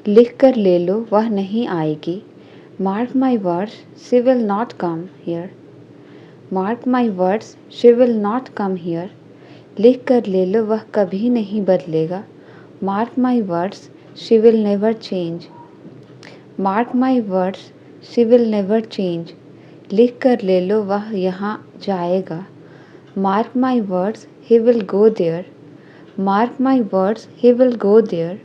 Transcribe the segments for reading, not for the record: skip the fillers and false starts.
लिख कर ले लो वह नहीं आएगी। Mark my words she will not come here. Mark my words she will not come here. लिख कर ले लो वह कभी नहीं बदलेगा। Mark my words she will never change. Mark my words she will never change. लिख कर ले लो वह यहाँ जाएगा। Mark my words he will go there. Mark my words he will go there.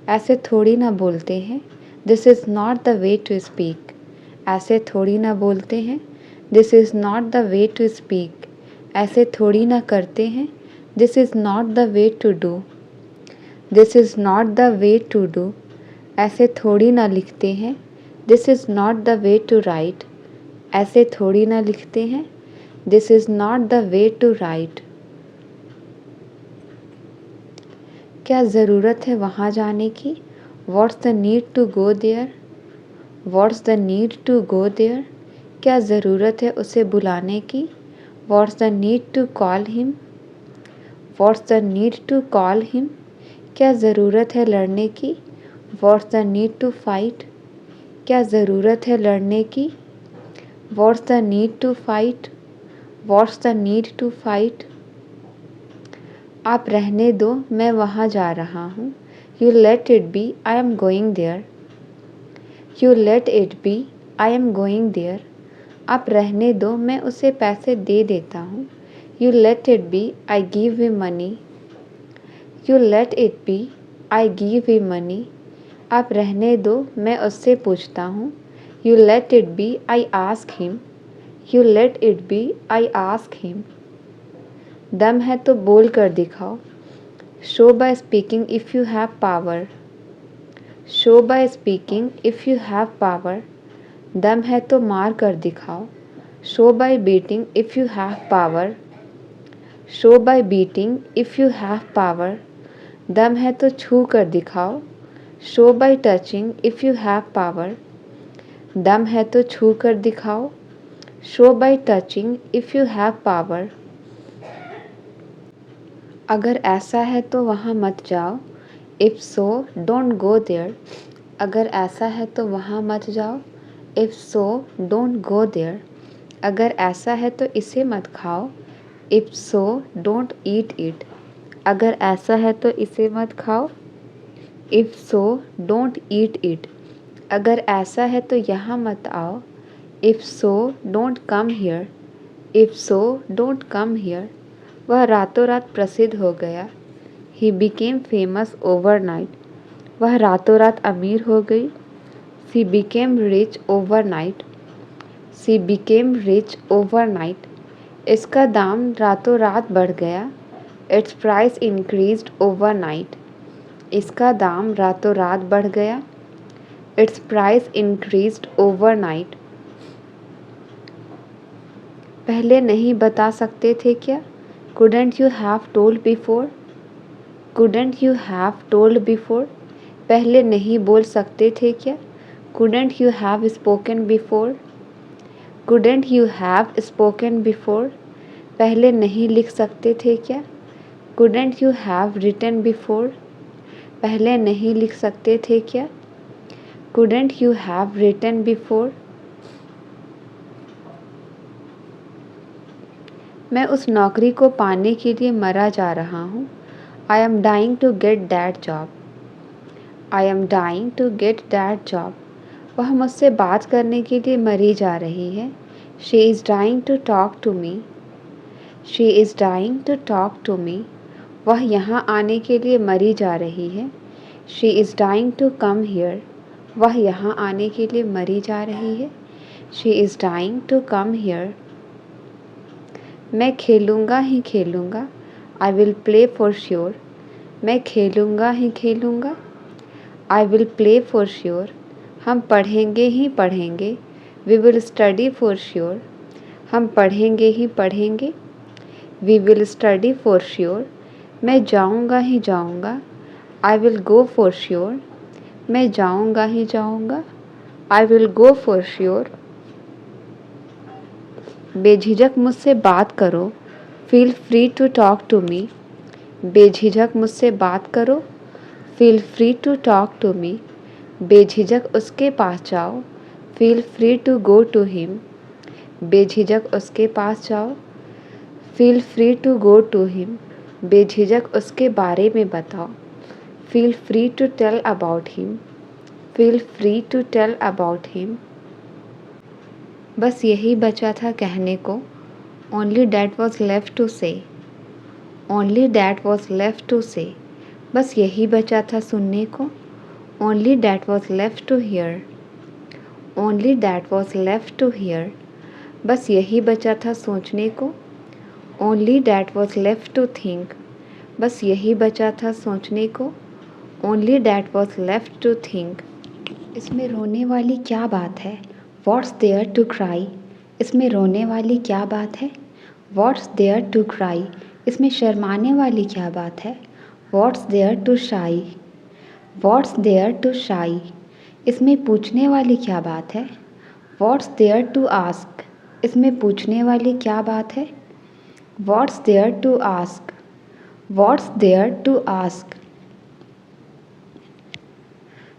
ऐसे थोड़ी ना बोलते हैं, this is not the way to speak. ऐसे थोड़ी ना बोलते हैं, this is not the way to speak. ऐसे थोड़ी ना करते हैं, this is not the way to do. This is not the way to do. ऐसे थोड़ी ना लिखते हैं, this is not the way to write. ऐसे थोड़ी ना लिखते हैं, this is not the way to write. क्या ज़रूरत है वहाँ जाने की? What's the need to go there? What's the need to go there? क्या ज़रूरत है उसे बुलाने की? What's the need to call him? What's the need to call him? क्या ज़रूरत है लड़ने की? What's the need to fight? क्या ज़रूरत है लड़ने की? What's the need to fight? What's the need to fight? आप रहने दो, मैं वहाँ जा रहा हूँ। You let it be, I am going there. You let it be, I am going there. आप रहने दो, मैं उसे पैसे दे देता हूँ। You let it be, I give him money. You let it be, I give him money. आप रहने दो, मैं उससे पूछता हूँ। You let it be, I ask him. You let it be, I ask him. दम है तो बोल कर दिखाओ। Show by speaking if you have power. Show by speaking if you have power. दम है तो मार कर दिखाओ। Show by beating if you have power. Show by beating if you have power. दम है तो छू कर दिखाओ। Show by touching if you have power. दम है तो छू कर दिखाओ। Show by touching if you have power. अगर ऐसा है तो वहाँ मत जाओ। If so, don't go there. अगर ऐसा है तो वहाँ मत जाओ। If so, don't go there. अगर ऐसा है तो इसे मत खाओ। If so, don't eat it. अगर ऐसा है तो इसे मत खाओ। If so, don't eat it. अगर ऐसा है तो यहाँ मत आओ। If so, don't come here. If so, don't come here. वह रातों रात प्रसिद्ध हो गया। He became famous overnight. वह रातों रात अमीर हो गई। She became rich overnight. She became rich overnight. इसका दाम रातों रात बढ़ गया। Its price increased overnight. इसका दाम रातों रात बढ़ गया। Its price increased overnight. पहले नहीं बता सकते थे क्या? Couldn't you have told before? Couldn't you have told before? पहले नहीं बोल सकते थे क्या? Couldn't you have spoken before? Couldn't you have spoken before? पहले नहीं लिख सकते थे क्या? Couldn't you have written before? पहले नहीं लिख सकते थे क्या? Couldn't you have written before? मैं उस नौकरी को पाने के लिए मरा जा रहा हूँ। I am dying to get that job. I am dying to get that job. वह मुझसे बात करने के लिए मरी जा रही है। She is dying to talk to me. She is dying to talk to me. वह यहाँ आने के लिए मरी जा रही है। She is dying to come here. वह यहाँ आने के लिए मरी जा रही है। She is dying to come here. मैं खेलूँगा ही खेलूँगा। I will play for sure. मैं खेलूँगा ही खेलूँगा। I will play for sure. हम पढ़ेंगे ही पढ़ेंगे। We will study for sure. हम पढ़ेंगे ही पढ़ेंगे। We will study for sure. मैं जाऊँगा ही जाऊँगा। I will go for sure. मैं जाऊँगा ही जाऊँगा। I will go for sure. बेझिझक मुझसे बात करो। Feel free to talk to me. बेझिझक मुझसे बात करो। Feel free to talk to me, बेझिझक उसके पास जाओ। Feel free to go to him, बेझिझक उसके पास जाओ। Feel free to go to him, बेझिझक उसके बारे में बताओ। Feel free to tell about him, feel free to tell about him. बस यही बचा था कहने को, only that was left to say, only that was left to say. बस यही बचा था सुनने को, only that was left to hear, only that was left to hear. बस यही बचा था सोचने को, only that was left to think. बस यही बचा था सोचने को, only that was left to think. इसमें रोने वाली क्या बात है, व्हाट्स देयर टू क्राई। इसमें रोने वाली क्या बात है, व्हाट्स देयर टू क्राई। इसमें शर्माने वाली क्या बात है, व्हाट्स देयर टू शाई, व्हाट्स देयर टू शाई। इसमें पूछने वाली क्या बात है, व्हाट्स देयर टू आस्क। इसमें पूछने वाली क्या बात है, what's there to ask, what's there to ask.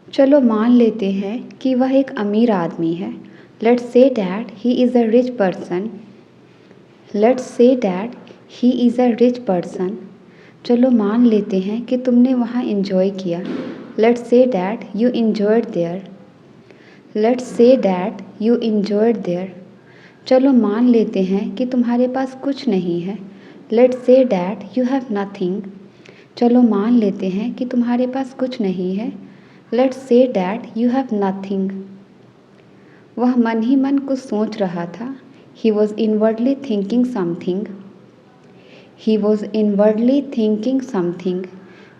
चलो मान लेते हैं कि वह एक अमीर आदमी है। Let's say that he is a rich person, let's say that he is a rich person. चलो मान लेते हैं कि तुमने वहाँ इन्जॉय किया। Let's say that you enjoyed there, let's say that you enjoyed there. चलो मान लेते हैं कि तुम्हारे पास कुछ नहीं है। Let's say that you have nothing. चलो मान लेते हैं कि तुम्हारे पास कुछ नहीं है। Let's say that you have nothing. वह मन ही मन कुछ सोच रहा था। He was inwardly thinking something, he was inwardly thinking something.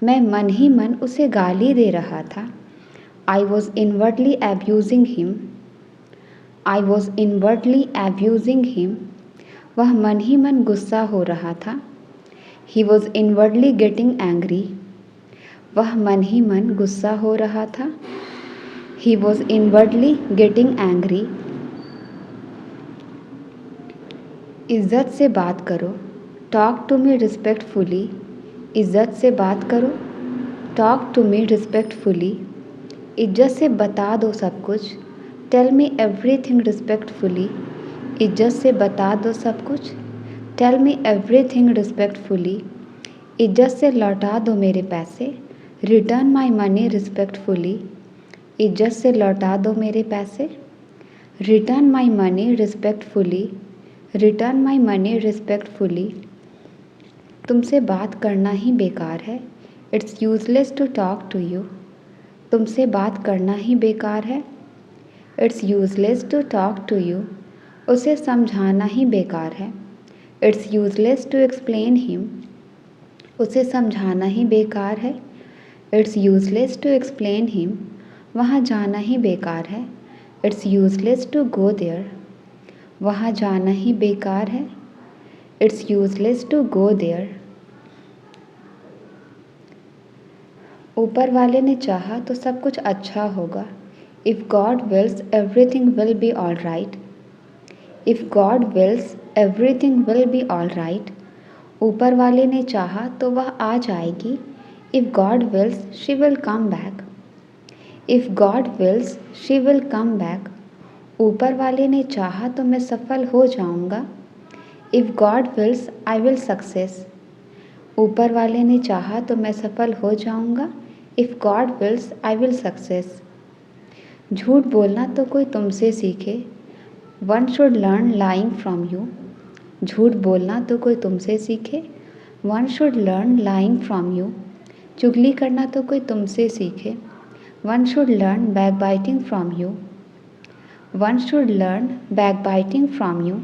मैं मन ही मन उसे गाली दे रहा था। I was inwardly abusing him, I was inwardly abusing him. वह मन ही मन गुस्सा हो रहा था। He was inwardly getting angry, वह मन ही मन गुस्सा हो रहा था। He was inwardly getting angry. इज़्ज़त से बात करो, टॉक टू मी रिस्पेक्टफुली। इज़्ज़त से बात करो, टॉक टू मी रिस्पेक्टफुली। इज्जत से बता दो सब कुछ, टेल मी एवरीथिंग रिस्पेक्टफुली। इज्जत से बता दो सब कुछ, टेल मी एवरीथिंग रिस्पेक्टफुली। इज्जत से लौटा दो मेरे पैसे, रिटर्न माई मनी रिस्पेक्टफुली। इज्जत से लौटा दो मेरे पैसे, return my money respectfully, return my money respectfully. तुमसे बात करना ही बेकार है, it's useless to talk to you. तुमसे बात करना ही बेकार है, it's useless to talk to you. उसे समझाना ही बेकार है, it's useless to explain him. उसे समझाना ही बेकार है, it's useless to explain him. वहाँ जाना ही बेकार है, it's useless to go there. वहाँ जाना ही बेकार है, it's useless to go there. ऊपर वाले ने चाहा तो सब कुछ अच्छा होगा। If God wills everything will be all right, if God wills everything will be all right. ऊपर वाले ने चाहा तो वह आ जाएगी। If God wills she will come back, if God wills she will come back. ऊपर वाले ने चाहा तो मैं सफल हो जाऊंगा। If God wills I will success. ऊपर वाले ने चाहा तो मैं सफल हो जाऊंगा। If God wills I will success. झूठ बोलना तो कोई तुमसे सीखे, one should learn lying from you. झूठ बोलना तो कोई तुमसे सीखे, one should learn lying from you. चुगली करना तो कोई तुमसे सीखे, one should learn backbiting from you, one should learn backbiting from you.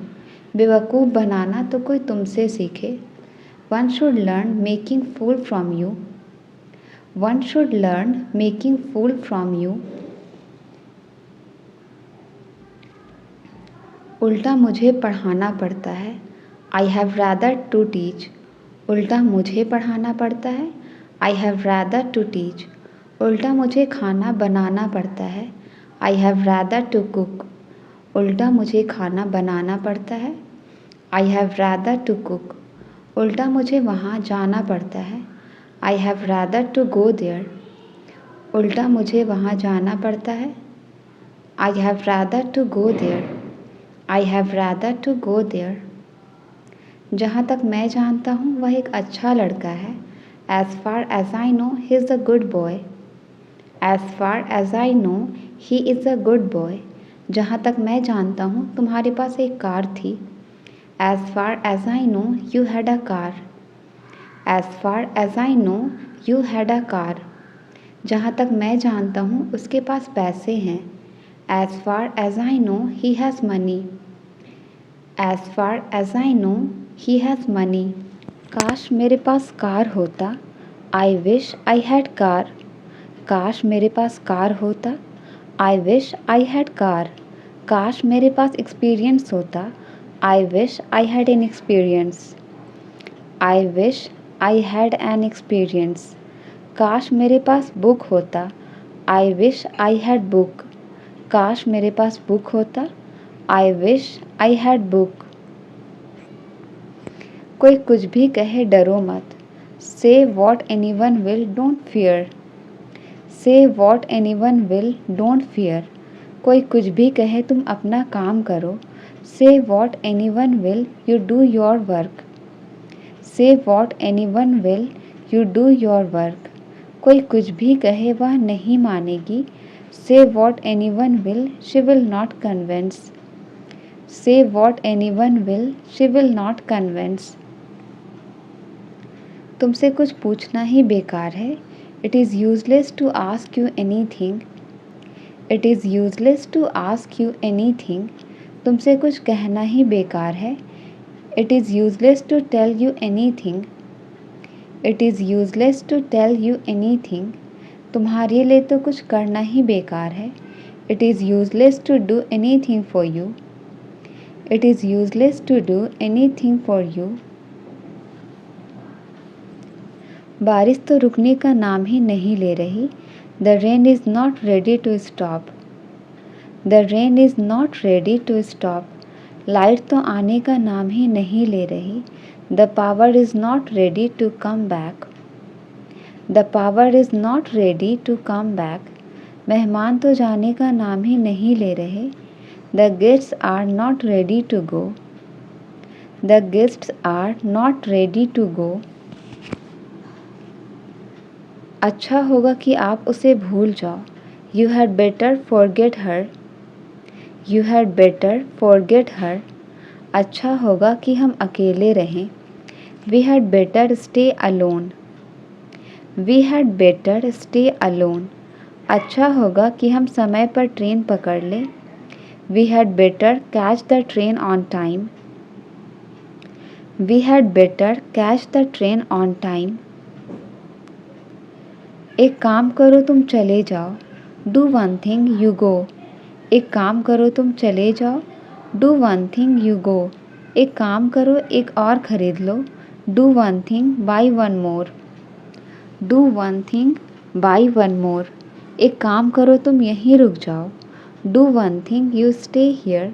बेवकूफ़ बनाना तो कोई तुमसे सीखे, one should learn making fool from you, one should learn making fool from you. उल्टा मुझे पढ़ाना पड़ता है, I have rather to teach. उल्टा मुझे पढ़ाना पड़ता है, I have rather to teach. उल्टा मुझे खाना बनाना पड़ता है, I have rather to cook. उल्टा मुझे खाना बनाना पड़ता है, I have rather to cook. उल्टा मुझे वहाँ जाना पड़ता है, I have rather to go there. उल्टा मुझे वहाँ जाना पड़ता है। I have rather to go there. I have rather to go there. जहाँ तक मैं जानता हूँ वह एक अच्छा लड़का है। As far as I know, he is a good boy. As far as I know, he is a good boy. जहाँ तक मैं जानता हूँ तुम्हारे पास एक कार थी। As far as I know, you had a car. As far as I know, you had a car. जहाँ तक मैं जानता हूँ उसके पास पैसे हैं। As far as I know, he has money. As far as I know, he has money. काश मेरे पास कार होता। I wish I had car. काश मेरे पास कार होता। I wish I had car. काश मेरे पास एक्सपीरियंस होता। I wish I had an experience. I wish I had an experience. काश मेरे पास बुक होता। I wish I had book. काश मेरे पास बुक होता। I wish I had book. कोई कुछ भी कहे डरो मत। Say what anyone will, don't fear. Say what anyone will, don't fear. कोई कुछ भी कहे तुम अपना काम करो। Say what anyone will, you do your work. Say what anyone will, you do your work. कोई कुछ भी कहे वह नहीं मानेगी। Say what anyone will, she will not convince. Say what anyone will, she will not convince. तुमसे कुछ पूछना ही बेकार है। It is useless to ask you anything. It is useless to ask you anything. तुमसे कुछ कहना ही बेकार है। It is useless to tell you anything. It is useless to tell you anything. तुम्हारे लिए तो कुछ करना ही बेकार है। It is useless to do anything for you. It is useless to do anything for you. बारिश तो रुकने का नाम ही नहीं ले रही। The rain is not ready to stop. The rain is not ready to stop. Light तो आने का नाम ही नहीं ले रही। The power is not ready to come back. The power is not ready to come back. मेहमान तो जाने का नाम ही नहीं ले रहे। The guests are not ready to go. The guests are not ready to go. अच्छा होगा कि आप उसे भूल जाओ। You had better forget her. You had better forget her. अच्छा होगा कि हम अकेले रहें। We had better stay alone. We had better stay alone. अच्छा होगा कि हम समय पर ट्रेन पकड़ लें। We had better catch the train on time. We had better catch the train on time. एक काम करो तुम चले जाओ। Do one thing, you go. एक काम करो तुम चले जाओ। Do one thing, you go. एक काम करो एक और ख़रीद लो। Do one thing, buy one more. Do one thing, buy one more. एक काम करो तुम यहीं रुक जाओ। Do one thing, you stay here.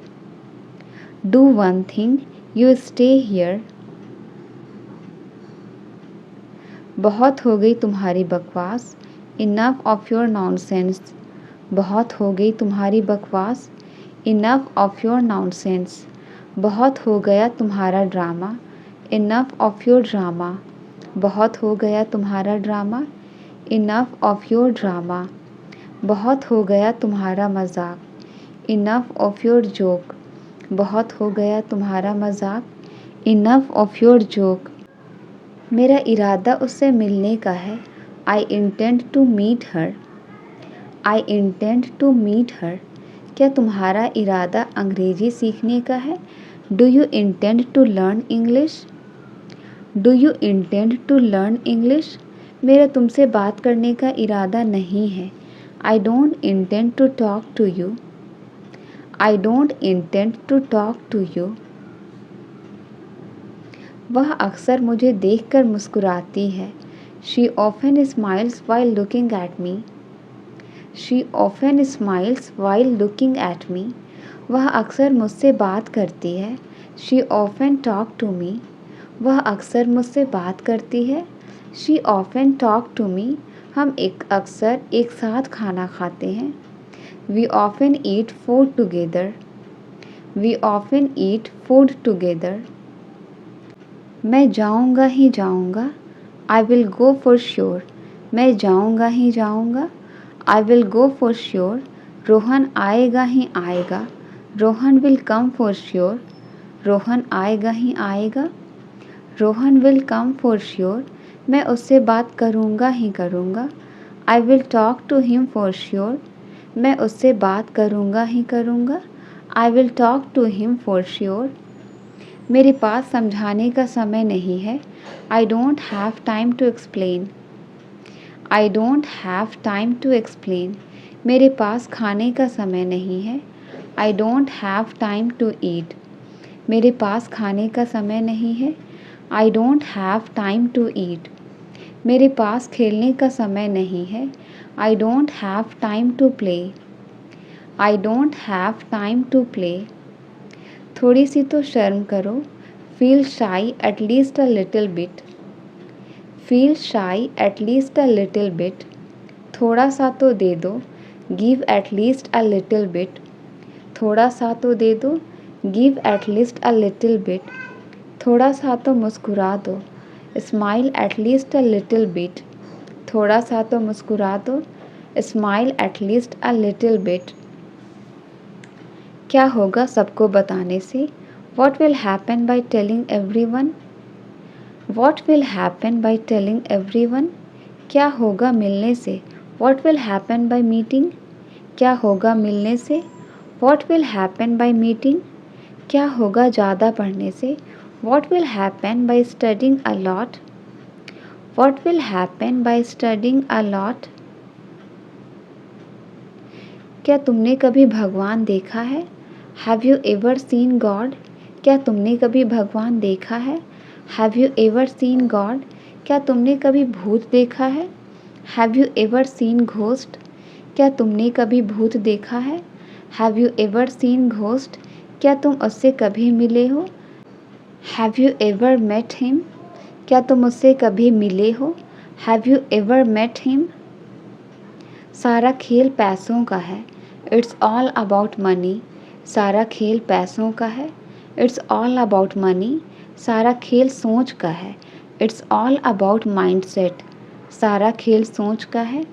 Do one thing, you stay here. बहुत हो गई तुम्हारी बकवास। Enough of your nonsense. बहुत हो गई तुम्हारी बकवास। Enough of your nonsense. बहुत हो गया तुम्हारा drama. Enough of your drama. बहुत हो गया तुम्हारा drama. Enough of your drama. बहुत हो गया तुम्हारा मजाक। Enough of your joke. बहुत हो गया तुम्हारा मजाक। Enough of your joke. मेरा इरादा उससे मिलने का है। I intend to meet her. I intend to meet her. क्या तुम्हारा इरादा अंग्रेजी सीखने का है? Do you intend to learn English? Do you intend to learn English? मेरा तुमसे बात करने का इरादा नहीं है। I don't intend to talk to you. I don't intend to talk to you. वह अक्सर मुझे देखकर मुस्कुराती है। She often smiles while looking at me. She often smiles while looking at me. वह अक्सर मुझसे बात करती है। She often talk to me. वह अक्सर मुझसे बात करती है। She often talk to me. हम अक्सर एक साथ खाना खाते हैं। We often eat food together. We often eat food together. मैं जाऊंगा ही जाऊंगा। I will go for sure. मैं जाऊंगा ही जाऊंगा। I will go for sure. Rohan आएगा ही आएगा। Rohan will come for sure. Rohan आएगा ही आएगा। Rohan will come for sure. मैं उससे बात करूंगा ही करूंगा। I will talk to him for sure. मैं उससे बात करूंगा ही करूंगा। I will talk to him for sure. मेरे पास समझाने का समय नहीं है। I don't have time to explain. I don't have time to explain. मेरे पास खाने का समय नहीं है। I don't have time to eat. मेरे पास खाने का समय नहीं है। I don't have time to eat. मेरे पास खेलने का समय नहीं है। I don't have time to play. I don't have time to play. थोड़ी सी तो शर्म करो। Feel shy at least a little bit. Feel shy at least a little bit. थोड़ा सा तो दे दो। Give at least a little bit. थोड़ा सा तो दे दो। Give at least a little bit. थोड़ा सा तो मुस्कुरा दो। Smile at least a little bit. थोड़ा सा तो मुस्कुरा दो। Smile at least a little bit. क्या होगा सबको बताने से? What will happen by telling everyone? What will happen by telling everyone? क्या होगा मिलने से? What will happen by meeting? क्या होगा मिलने से? What will happen by meeting? क्या होगा ज़्यादा पढ़ने से? What will happen by studying a lot? What will happen by studying a lot? क्या तुमने कभी भगवान देखा है? Have you ever seen God? क्या तुमने कभी भगवान देखा है? Have you ever seen God? क्या तुमने कभी भूत देखा है? Have you ever seen ghost? क्या तुमने कभी भूत देखा है? Have you ever seen ghost? क्या तुम उससे कभी मिले हो? Have you ever met him? क्या तुम उससे कभी मिले हो? Have you ever met him? सारा खेल पैसों का है। It's all about money. सारा खेल पैसों का है। It's all about money. सारा खेल सोच का है। It's all about mindset. सारा खेल सोच का है।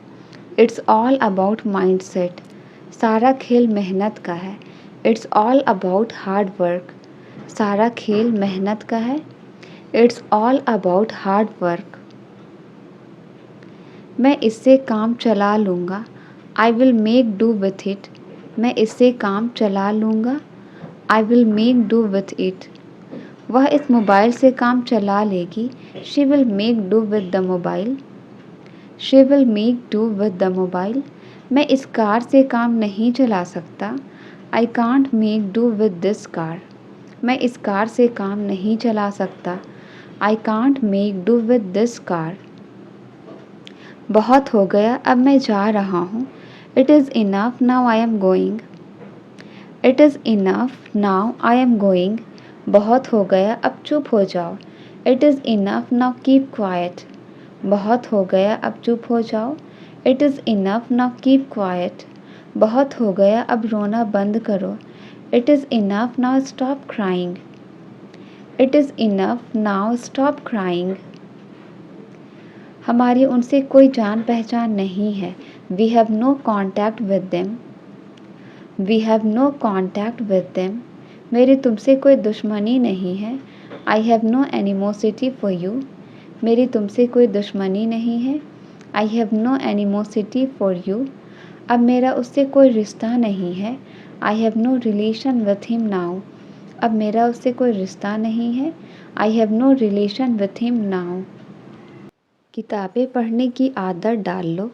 It's all about mindset. सारा खेल मेहनत का है। It's all about hard work. सारा खेल मेहनत का है। It's all about hard work. मैं इससे काम चला लूँगा। I will make do with it. मैं इससे काम चला लूँगा। I will make do with it. वह इस मोबाइल से काम चला लेगी। She will make do with the mobile. She will make do with the mobile. मैं इस कार से काम नहीं चला सकता। I can't make do with this car. मैं इस कार से काम नहीं चला सकता। I can't make do with this car. बहुत हो गया अब मैं जा रहा हूँ। It is enough now I am going. It is enough now I am going. बहुत हो गया अब चुप हो जाओ। It is enough now keep quiet. बहुत हो गया अब चुप हो जाओ। It is enough now keep quiet. बहुत हो गया अब रोना बंद करो। It is enough now stop crying. It is enough now stop crying. हमारी उनसे कोई जान पहचान नहीं है। We have no contact with them. We have no contact with them. मेरी तुमसे कोई दुश्मनी नहीं है। I have no animosity for you. मेरी तुमसे कोई दुश्मनी नहीं है। I have no animosity for you. अब मेरा उससे कोई रिश्ता नहीं है। I have no relation with him now. अब मेरा उससे कोई रिश्ता नहीं है। I have no relation with him now. किताबें पढ़ने की आदत डाल लो।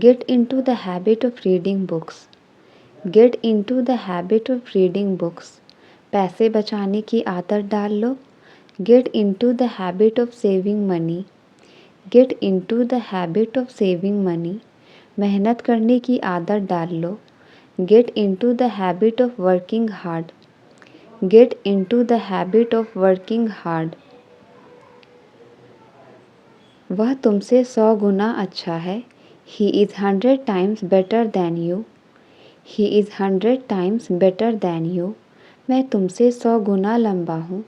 Get into the habit of reading books. Get into the habit of reading books. पैसे बचाने की आदत डाल लो। Get into the habit of saving money. Get into the habit of saving money. मेहनत करने की आदत डाल लो। Get into the habit of working hard. Get into the habit of working hard. वह तुमसे 100 गुना अच्छा है। He is 100 times better than you. He is 100 times better than you. मैं तुमसे 100 गुना लंबा हूँ.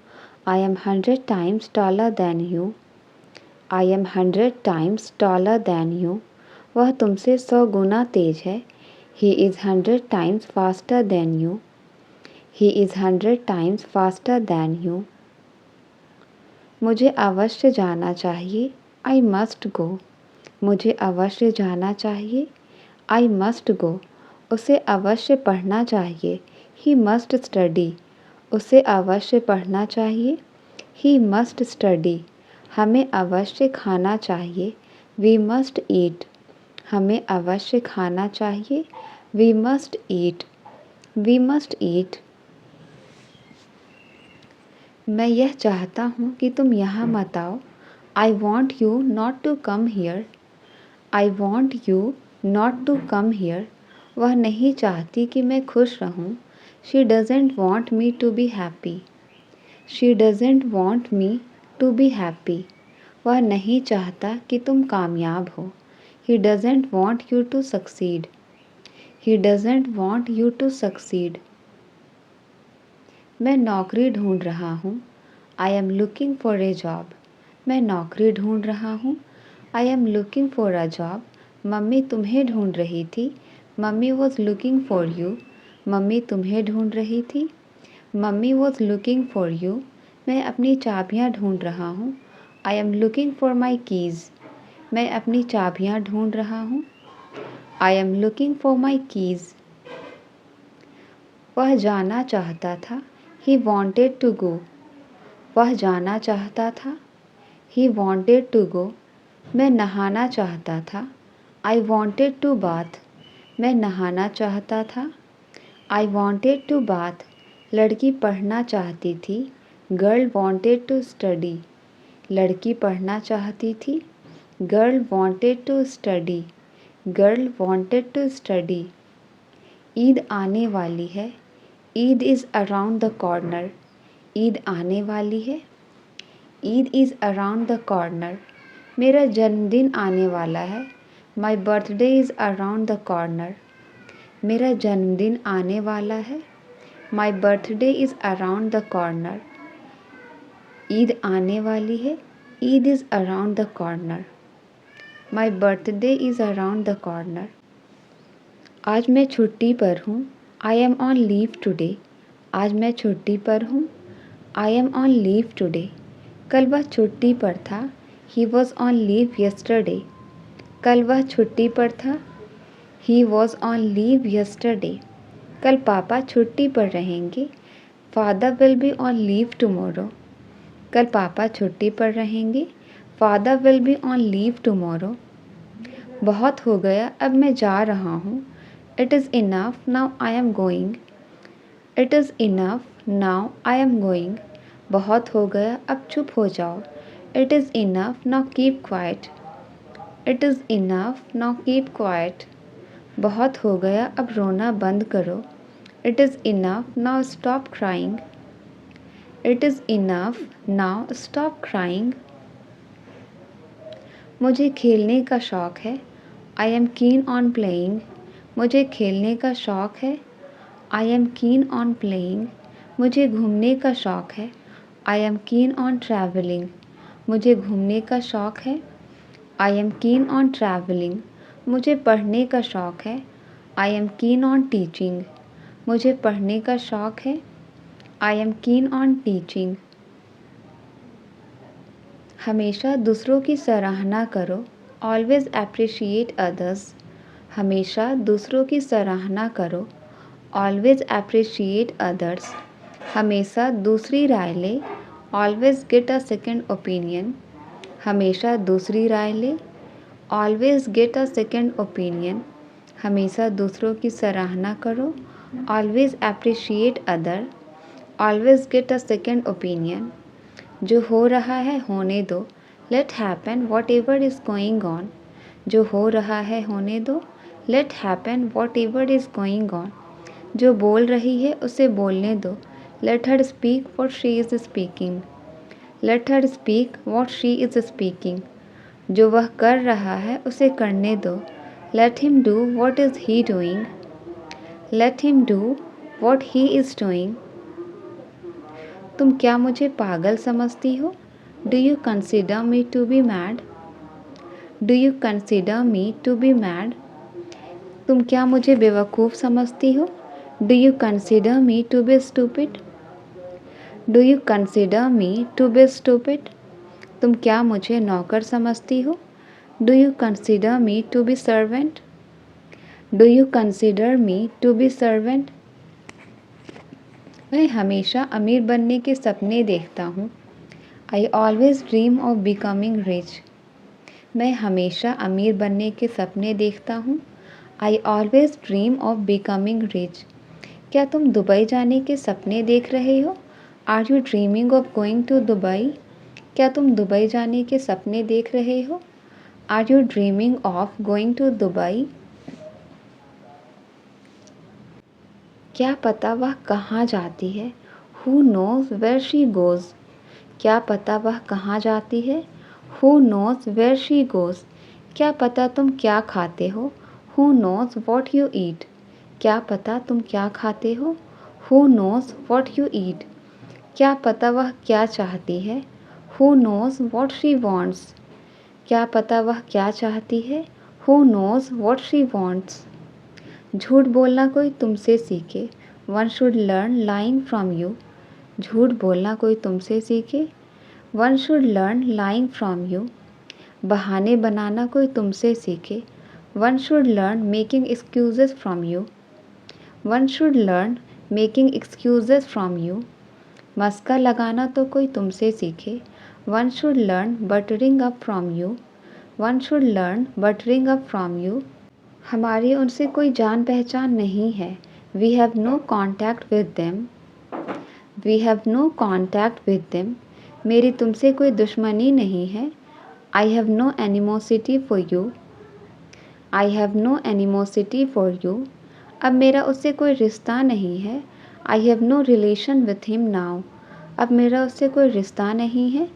I am 100 times taller than you. I am 100 times taller than you. वह तुमसे 100 गुना तेज है. He is 100 times faster than you. He is 100 times faster than you. मुझे अवश्य जाना चाहिए. I must go. मुझे अवश्य जाना चाहिए. I must go. उसे अवश्य पढ़ना चाहिए. He must study. उसे अवश्य पढ़ना चाहिए. He must study. हमें अवश्य खाना चाहिए. We must eat. हमें अवश्य खाना चाहिए. We must eat. We must eat. मैं यह चाहता हूँ कि तुम यहाँ मत आओ. I want you not to come here. I want you not to come here. वह नहीं चाहती कि मैं खुश रहूँ. She doesn't want me to be happy. She doesn't want me to be happy. वह नहीं चाहता कि तुम कामयाब हो. He doesn't want you to succeed. He doesn't want you to succeed. मैं नौकरी ढूंढ रहा हूँ. I am looking for a job. मैं नौकरी ढूंढ रहा हूँ. I am looking for a job. Mummy तुम्हें ढूंढ रही थी. Mummy was looking for you. Mummy तुम्हें ढूंढ रही थी. Mummy was looking for you. मैं अपनी चाबियाँ ढूंढ रहा हूँ. I am looking for my keys. मैं अपनी चाबियाँ ढूंढ रहा हूँ. I am looking for my keys. वह जाना चाहता था. He wanted to go. वह जाना चाहता था. He wanted to go. मैं नहाना चाहता था. I wanted to bath. मैं नहाना चाहता था. I wanted to bath. लड़की पढ़ना चाहती थी. Girl wanted to study. लड़की पढ़ना चाहती थी. Girl wanted to study. Girl wanted to study. Eid आने वाली है. Eid is around the corner. Eid आने वाली है. Eid is around the corner. मेरा जन्मदिन आने वाला है. My birthday is around the corner. मेरा जन्मदिन आने वाला है. My birthday is around the corner. Eid आने वाली है. Eid is around the corner. My birthday is around the corner. आज मैं छुट्टी पर हूँ. I am on leave today. आज मैं छुट्टी पर हूँ. I am on leave today. कल वह छुट्टी पर था. He was on leave yesterday. कल वह छुट्टी पर था. He was on leave yesterday. कल पापा छुट्टी पर रहेंगे. Father will be on leave tomorrow. कल पापा छुट्टी पर रहेंगे. Father will be on leave tomorrow. बहुत हो गया, अब मैं जा रहा हूँ. It is enough, now I am going. It is enough, now I am going. बहुत हो गया, अब चुप हो जाओ. It is enough, now keep quiet. It is enough, now keep quiet. बहुत हो गया, अब रोना बंद करो. It is enough, now stop crying. It is enough, now stop crying. मुझे खेलने का शौक़ है. I am keen on playing. मुझे खेलने का शौक़ है. I am keen on playing. मुझे घूमने का शौक़ है. I am keen on travelling. मुझे घूमने का शौक़ है. I am keen on travelling. मुझे पढ़ने का शौक़ है. I am keen on teaching. मुझे पढ़ने का शौक़ है. I am keen on teaching. हमेशा दूसरों की सराहना करो. Always appreciate others. हमेशा दूसरों की सराहना करो. Always appreciate others. हमेशा दूसरी राय ले. Always get a second opinion. हमेशा दूसरी राय ले. Always get a second opinion. हमेशा दूसरों की सराहना करो. Always appreciate other. Always get a second opinion. जो हो रहा है होने दो. Let happen whatever is going on. जो हो रहा है होने दो. Let happen whatever is going on. जो बोल रही है उसे बोलने दो. Let her speak what she is speaking. Let her speak what she is speaking. जो वह कर रहा है उसे करने दो. Let him do what is he doing. Let him do what he is doing. तुम क्या मुझे पागल समझती हो? Do you consider me to be mad? Do you consider me to be mad? तुम क्या मुझे बेवकूफ़ समझती हो? Do you consider me to be stupid? Do you consider me to be stupid? तुम क्या मुझे नौकर समझती हो? Do you consider me to be servant? Do you consider me to be servant? मैं हमेशा अमीर बनने के सपने देखता हूँ. I always dream of becoming rich. मैं हमेशा अमीर बनने के सपने देखता हूँ. I always dream of becoming rich. क्या तुम दुबई जाने के सपने देख रहे हो? Are you dreaming of going to Dubai? क्या तुम दुबई जाने के सपने देख रहे हो? Are you dreaming of going to Dubai? क्या पता वह कहाँ जाती है? Who knows where she goes? क्या पता वह कहाँ जाती है? Who knows where she goes? क्या पता तुम क्या खाते हो? Who knows what you eat? क्या पता तुम क्या खाते हो? Who knows what you eat? क्या पता वह क्या चाहती है? Who knows what she wants? क्या पता वह क्या चाहती है? Who knows what she wants? झूठ बोलना कोई तुमसे सीखे. One should learn lying from you. झूठ बोलना कोई तुमसे सीखे. One should learn lying from you. बहाने बनाना कोई तुमसे सीखे. One should learn making excuses from you. One should learn making excuses from you. मस्का लगाना तो कोई तुमसे सीखे. One should learn buttering up from you. One should learn buttering up from you. हमारी उनसे कोई जान पहचान नहीं है. We have no contact with them. We have no contact with them. मेरी तुमसे कोई दुश्मनी नहीं है. I have no animosity for you. I have no animosity for you. अब मेरा उससे कोई रिश्ता नहीं है. I have no relation with him now. अब मेरा उससे कोई रिश्ता नहीं है.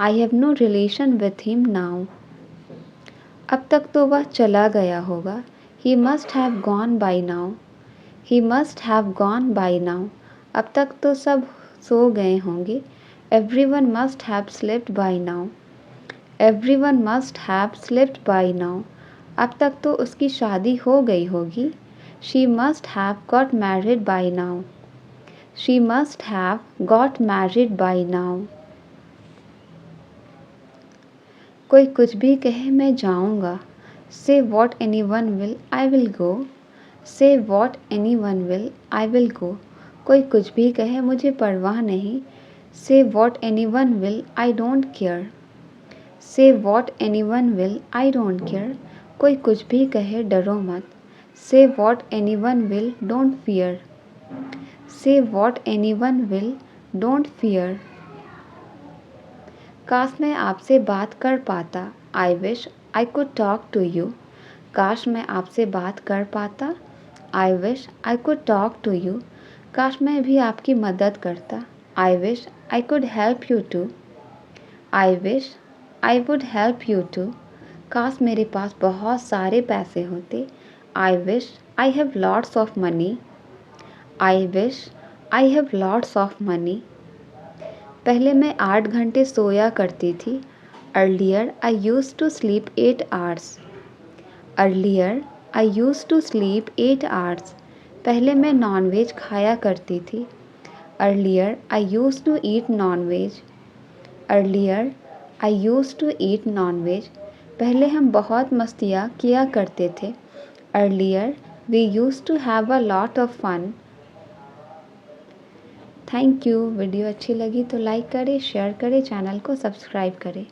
I have no relation with him now. अब तक तो वह चला गया होगा. He must have gone by now. He must have gone by now. अब तक तो सब सो गए होंगे. Everyone must have slept by now. Everyone must have slept by now. अब तक तो उसकी शादी हो गई होगी. She must have got married by now. She must have got married by now. कोई कुछ भी कहे मैं जाऊँगा. Say what anyone will, I will go. Say what anyone will, I will go. कोई कुछ भी कहे मुझे परवाह नहीं. Say what anyone will, I don't care. Say what anyone will, I don't care. कोई कुछ भी कहे डरो मत. Say what anyone will, don't fear. Say what anyone will, don't fear. काश मैं आपसे बात कर पाता. I wish I could talk to you. काश मैं आपसे बात कर पाता. I wish I could talk to you. काश मैं भी आपकी मदद करता. I wish I could help you too. I wish I would help you too. काश मेरे पास बहुत सारे पैसे होते. I wish I have lots of money. I wish I have lots of money. पहले मैं 8 घंटे सोया करती थी. Earlier I used to sleep 8 hours. Earlier I used to sleep 8 hours. पहले मैं नॉनवेज खाया करती थी. Earlier I used to eat non-veg. Earlier I used to eat non-veg. पहले हम बहुत मस्तियाँ किया करते थे. Earlier we used to have a lot of fun. Thank you. Video अच्छी लगी तो लाइक करें, शेयर करें, चैनल को सब्सक्राइब करें.